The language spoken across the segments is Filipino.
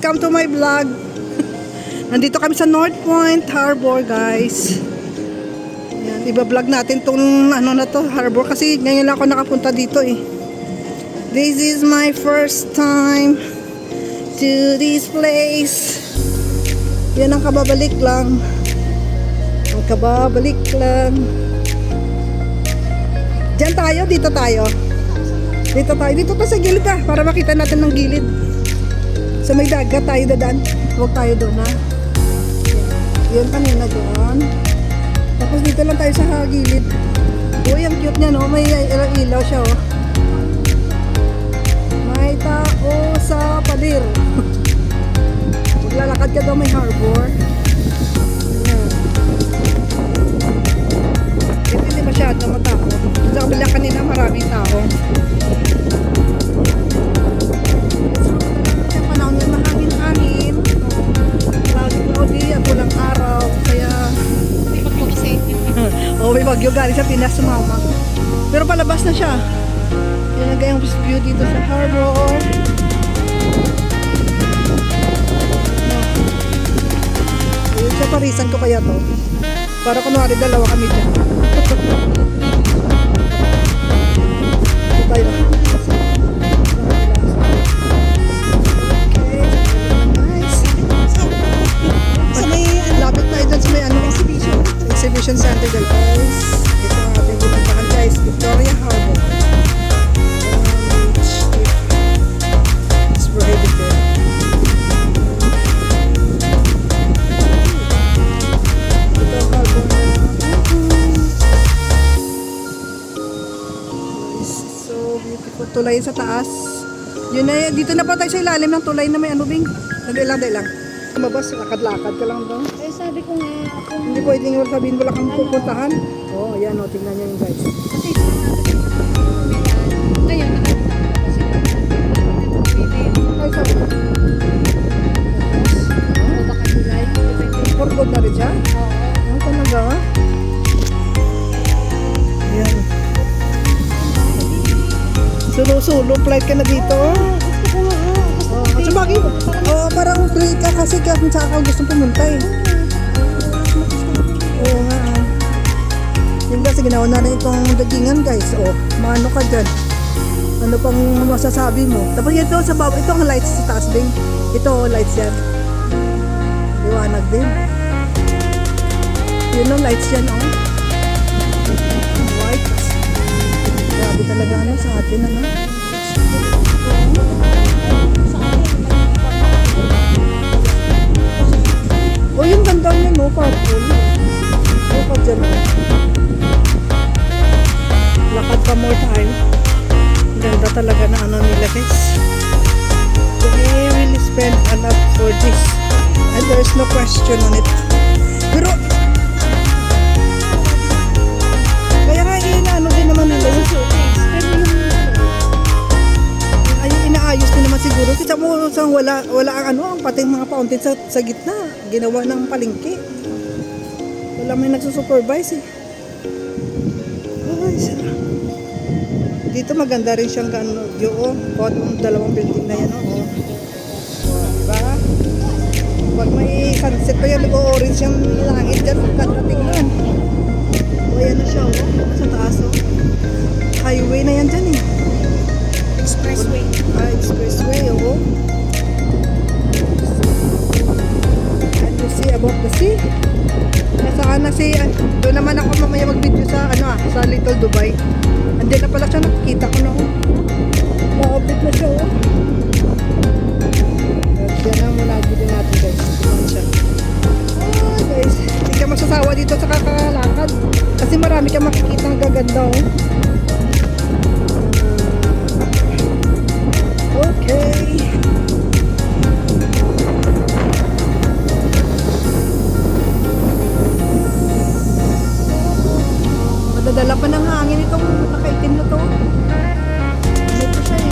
Welcome to my vlog. Nandito kami sa North Point Harbor, guys. Ayan, iba-vlog natin tong ano na to, harbor, kasi ngayon lang ako nakapunta dito eh. This is my first time to this place. Yan ang kababalik lang. Ang kababalik lang. Diyan tayo, dito tayo. Dito tayo, dito pa sa gilid pa, para makita natin ng gilid. So may dagat tayo dadaan. Huwag tayo doon ha. Yun kanina doon. Tapos dito lang tayo sa gilid. Uy, ang cute niya no. May ilaw siya oh. May tao sa pader. Maglalakad ka daw, may harbor. Ayan. Dito hindi masyado matao. Sa kabila kanina maraming tao. Oh, may bagyo galing sa Pinas, sumama. Pero palabas na siya. Yan ang gayang view dito sa harbor. Ayun, sa parisan ko kaya to. Para kunwari dalawa kami dyan. Ito tayo na. Exhibition Center del Paz. Ito ang ating pinagpakan guys, Victoria Harbor. It's prohibited. Ito ang harbor na. So beautiful. Tulay sa taas. Yun na, dito na pa tayo sa ilalim ng tulay na may ano bing. Dali lang. Mabas, lakad-lakad ka lang daw. Eh, sabi ko nga ako. Hindi pwedeng sabihin wala kang pupuntahan. Oo, ayan o, tingnan nyo yung guys. Kasi ngayon, nakakita kasi Ay, sabi. o baka July. For good na rin siya? Oo. Ano talaga? Ayan. Solo flight ka na dito. Gusto ko nga. Sa bagay, parang free ka kasi kung saan ka gusto pumunta eh. Oo nga. Yun kasi ginawa na rin itong dagingan guys. O, maano ka dyan. Ano pang masasabi mo? Tapos ito sa baba, ito ang lights sa taas din. Ito lights yan. Liwanag din. Yun ang lights yan oh. White. Grabe talaga ano sa atin ano. Oh, yung ganda niya, no? Purple. Lakad dyan, no? Lakad pa more time. Ganda talaga na ano nila, guys. They really spend a lot for this. And there's no question on it. Pero, kaya nga inaano din naman nila yun. Ayun, inaayos din naman siguro. Kita mo, wala ang ano, ang pating mga fountain sa gitna. Ginawa ng palengke. Wala may nagsusupervise eh. Ay, dito maganda rin siyang gano, yung dalawang building na yan. Oh. Diba? Pag may sunset pa yan, nag-orange yung langit dyan. Ganda tingnan. O, ayan na siya. Oh. Sa taas. Oh. Highway na yan dyan eh. Expressway. Expressway. Oh. See above the sea. Nasaan na si doon naman ako mamaya mag-video sa sa Little Dubai. Andiyan na pala siya, nakikita ko na na-update na siya oh. Diyan na muna video natin guys. Tingnan siya. Guys, hindi ka masasawa dito sa kakalakad kasi marami kang makikita ang gaganda oh. Okay. Madadala pa ng hangin itong nakaitim na to. Ano pa siya eh.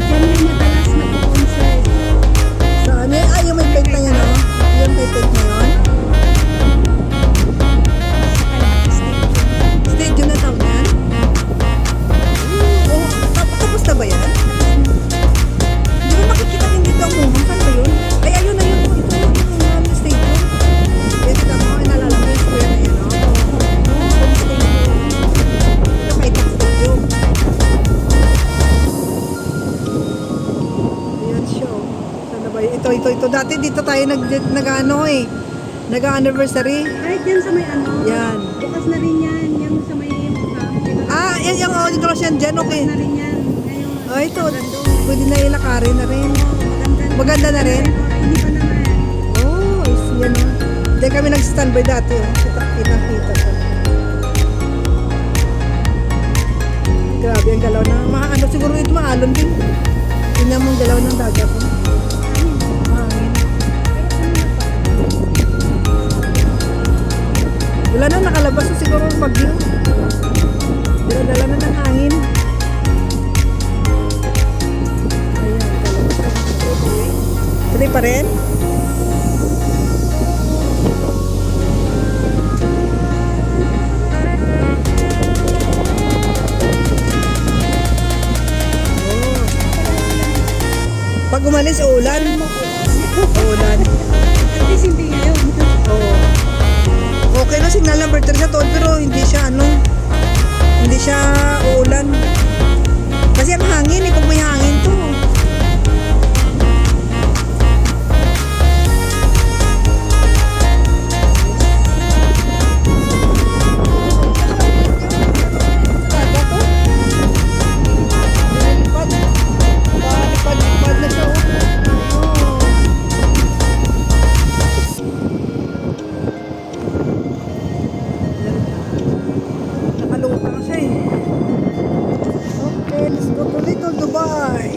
Yan yung madalas nag-concert. dito. Ito dati dito tayo nag-ano eh. Nag-anniversary. Kahit dyan sa may ano. Yan. Bukas na rin yan. Yan sa may Ah, yan yung cross yan dyan, okay. na rin yan. Ngayon. Oh, ito. Pwede na ilakarin na rin. Maganda na rin. Hindi pa naman. Oh, I see yan. Diyan kami nag-standby dati. Oh. Kita. Grabe ang galaw na. Ano siguro ito maalon din. Tingnan mo ang galaw ng dagat. Oh. Mahangin. Wala na, nakalabas na siguro ang bagyo. Dala-dala na ng hangin. Ayan, tuloy pa rin. Pag umalis, ulan. Ulan. At least hindi ngayon. Oo. Okay na signal number 3 sa toon, pero hindi siya hindi siya uulan. Kasi ang hangin pag may hangin to. Lipad na siya, oh. Nakalutang siya eh. Okay, let's go to Little Dubai.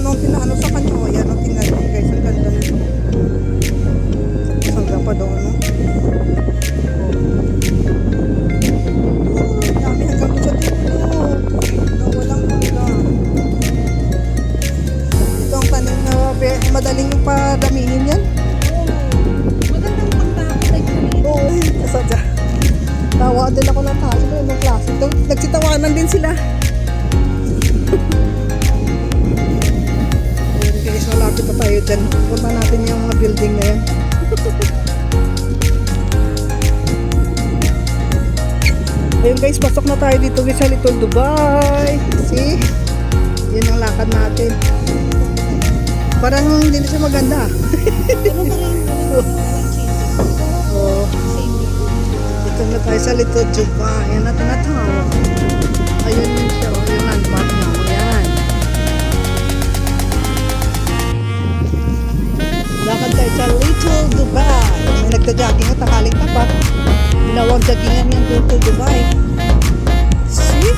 Nung tinaano sa kanya, oh, yan ang tingnan niyo guys, ang ganda nito. Sangga pa daw, no? Oh, dami hanggang sa dito. Hanggang walang hanggang. Ito ang tanim na madaling padamihin yan. Magandang pagtapos ay kulit. Oo, kasadya. Tawa din ako ng taas. Ito yung klase. Nagsitawanan din sila. Ayun guys, malapit na tayo dyan. Punta natin yung mga building na yan. Ayun guys, pasok na tayo dito sa Little Dubai. See? Yan ang lakad natin. Parang hindi na siya maganda. Ano pa rin? Oo. Dito na tayo sa Little Dubai. Ayan na tinatawa. Ayun yun siya. Oh, yung landmark niya. Ayan. Lakad tayo sa Little Dubai. May nagda-jogging at takaling tapat. Ginawang joggingan yung Little Dubai. See?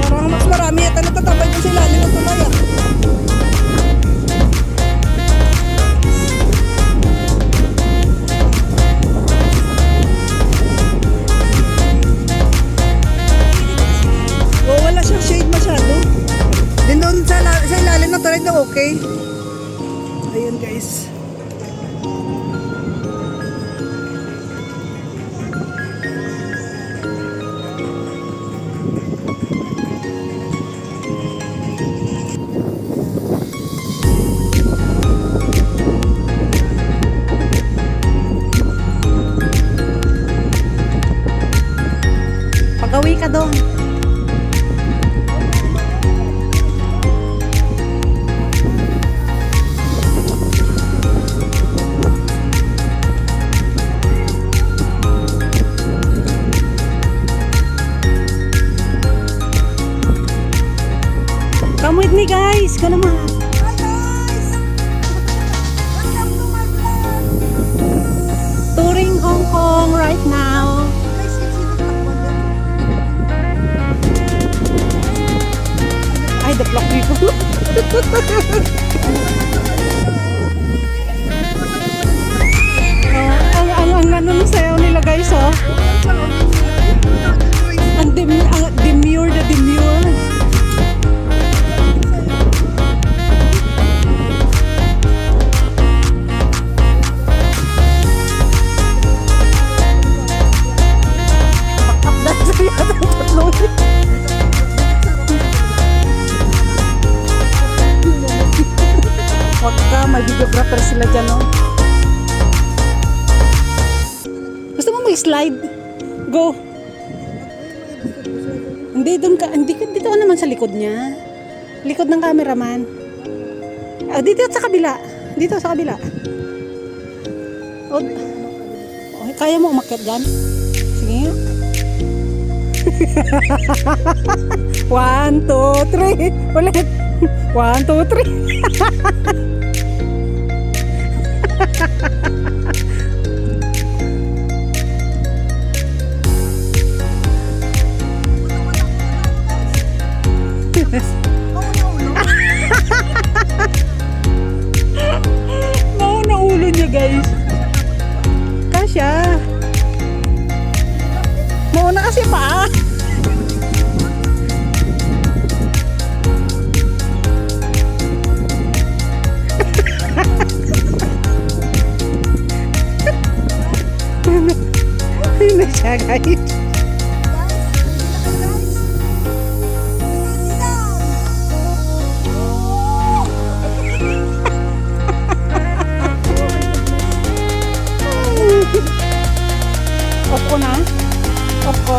Parang mas marami yata natatabay ko sa ilalim ng tulay ah. Oh, wala siyang shade masyado. Din doon sa ilalim ng tulay na okay. Ayun guys. Pag-awi ka doon. Come with me guys. Ka naman. Hi guys! Welcome to my vlog! Touring Hong Kong right now. Guys, sino takpan yan? Ay, the block people. Ang ano ng sayaw nila guys, oh. Ang demure na demure. Pakapdan sa yata ng tatlong. mo slide. Go. Hindi, doon ka. Hindi, dito ka naman sa likod niya. Likod ng cameraman. Ah, dito sa kabila. Dito sa kabila. O, okay, kaya mo umakyat dyan? Sige nga. 1, 2, 3. Ulit. 1, 2, 3. Mauna ulo niya, guys. Kasya. Mauna kasi pa. Ayun na siya, guys. Off ko na? Off ko?